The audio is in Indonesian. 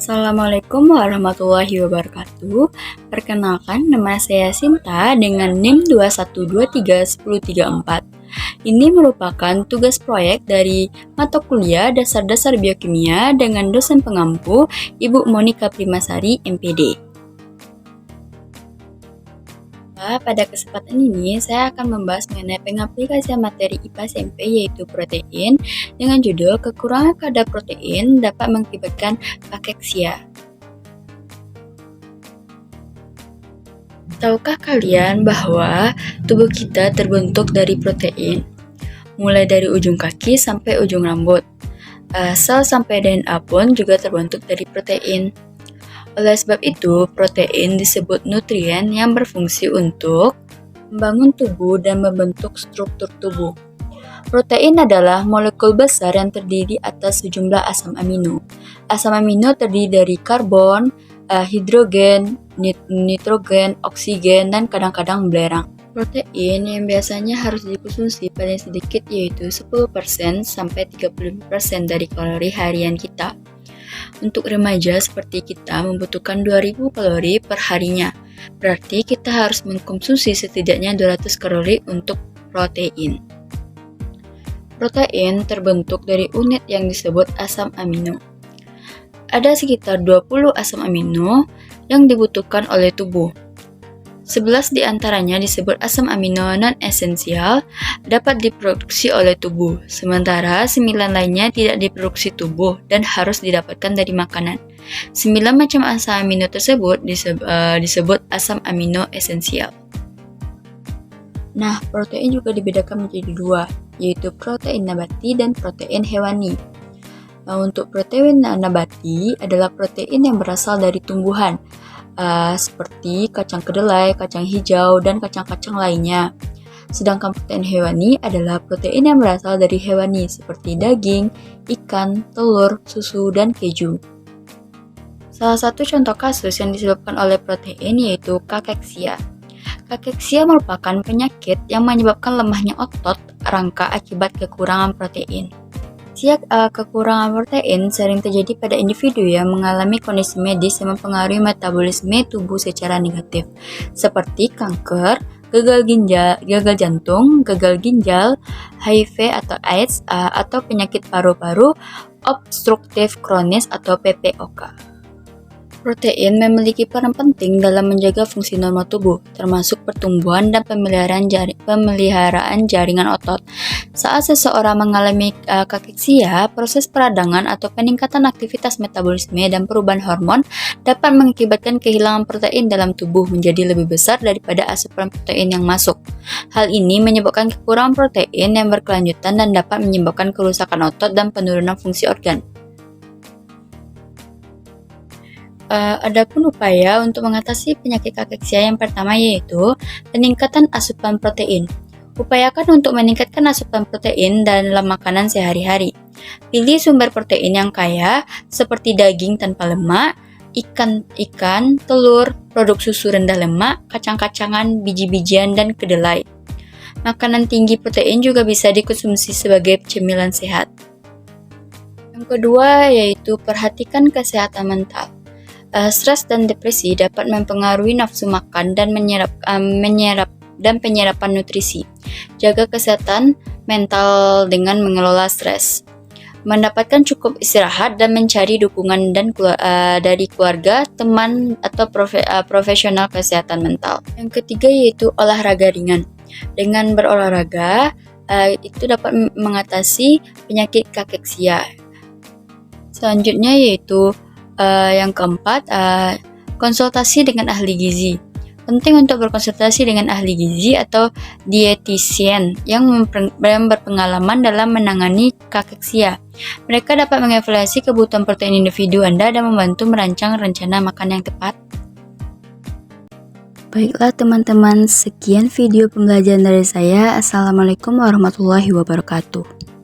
Assalamualaikum warahmatullahi wabarakatuh. Perkenalkan, nama saya Sinta dengan NIM 2123134. Ini merupakan tugas proyek dari mata kuliah Dasar-Dasar Biokimia dengan dosen pengampu Ibu Monika Primasari, MPD. Pada kesempatan ini, saya akan membahas mengenai pengaplikasian materi IPA SMP yaitu protein dengan judul kekurangan kadar protein dapat mengakibatkan kakeksia. Tahukah kalian bahwa tubuh kita terbentuk dari protein? Mulai dari ujung kaki sampai ujung rambut. Sel sampai DNA pun juga terbentuk dari protein. Oleh sebab itu, protein disebut nutrien yang berfungsi untuk membangun tubuh dan membentuk struktur tubuh. Protein adalah molekul besar yang terdiri atas sejumlah asam amino. Asam amino terdiri dari karbon, hidrogen, nitrogen, oksigen, dan kadang-kadang belerang. Protein yang biasanya harus dikonsumsi paling sedikit yaitu 10% sampai 35% dari kalori harian kita. Untuk remaja seperti kita membutuhkan 2000 kalori per harinya. Berarti kita harus mengkonsumsi setidaknya 200 kalori untuk protein. Protein terbentuk dari unit yang disebut asam amino. Ada sekitar 20 asam amino yang dibutuhkan oleh tubuh. 11 di antaranya disebut asam amino non-esensial dapat diproduksi oleh tubuh, sementara 9 lainnya tidak diproduksi tubuh dan harus didapatkan dari makanan. 9 macam asam amino tersebut disebut asam amino esensial. Nah, protein juga dibedakan menjadi dua, yaitu protein nabati dan protein hewani. Untuk protein nabati adalah protein yang berasal dari tumbuhan, seperti kacang kedelai, kacang hijau, dan kacang-kacang lainnya. Sedangkan protein hewani adalah protein yang berasal dari hewani seperti daging, ikan, telur, susu, dan keju. Salah satu contoh kasus yang disebabkan oleh protein yaitu kakeksia. Kakeksia merupakan penyakit yang menyebabkan lemahnya otot rangka akibat kekurangan protein. Kekurangan protein sering terjadi pada individu yang mengalami kondisi medis yang mempengaruhi metabolisme tubuh secara negatif, seperti kanker, gagal jantung, gagal ginjal, HIV atau AIDS, atau penyakit paru-paru obstruktif kronis atau PPOK. Protein memiliki peran penting dalam menjaga fungsi normal tubuh, termasuk pertumbuhan dan pemeliharaan jaringan otot. Saat seseorang mengalami kakeksia, proses peradangan atau peningkatan aktivitas metabolisme dan perubahan hormon dapat mengakibatkan kehilangan protein dalam tubuh menjadi lebih besar daripada asupan protein yang masuk. Hal ini menyebabkan kekurangan protein yang berkelanjutan dan dapat menyebabkan kerusakan otot dan penurunan fungsi organ. Adapun upaya untuk mengatasi penyakit kakeksia yang pertama yaitu peningkatan asupan protein. Upayakan untuk meningkatkan asupan protein dalam makanan sehari-hari. Pilih sumber protein yang kaya seperti daging tanpa lemak, ikan, telur, produk susu rendah lemak, kacang-kacangan, biji-bijian, dan kedelai. Makanan tinggi protein juga bisa dikonsumsi sebagai cemilan sehat. Yang kedua yaitu perhatikan kesehatan mental. Stres dan depresi dapat mempengaruhi nafsu makan dan penyerapan nutrisi. Jaga kesehatan mental dengan mengelola stres. Mendapatkan cukup istirahat dan mencari dukungan dari keluarga, teman, atau profesional kesehatan mental. Yang ketiga yaitu olahraga ringan. Dengan berolahraga, itu dapat mengatasi penyakit kakeksia. Selanjutnya yaitu yang keempat, konsultasi dengan ahli gizi. Penting untuk berkonsultasi dengan ahli gizi atau dietitian yang berpengalaman dalam menangani kakeksia. Mereka dapat mengevaluasi kebutuhan protein individu Anda dan membantu merancang rencana makan yang tepat. Baiklah teman-teman, sekian video pembelajaran dari saya. Assalamualaikum warahmatullahi wabarakatuh.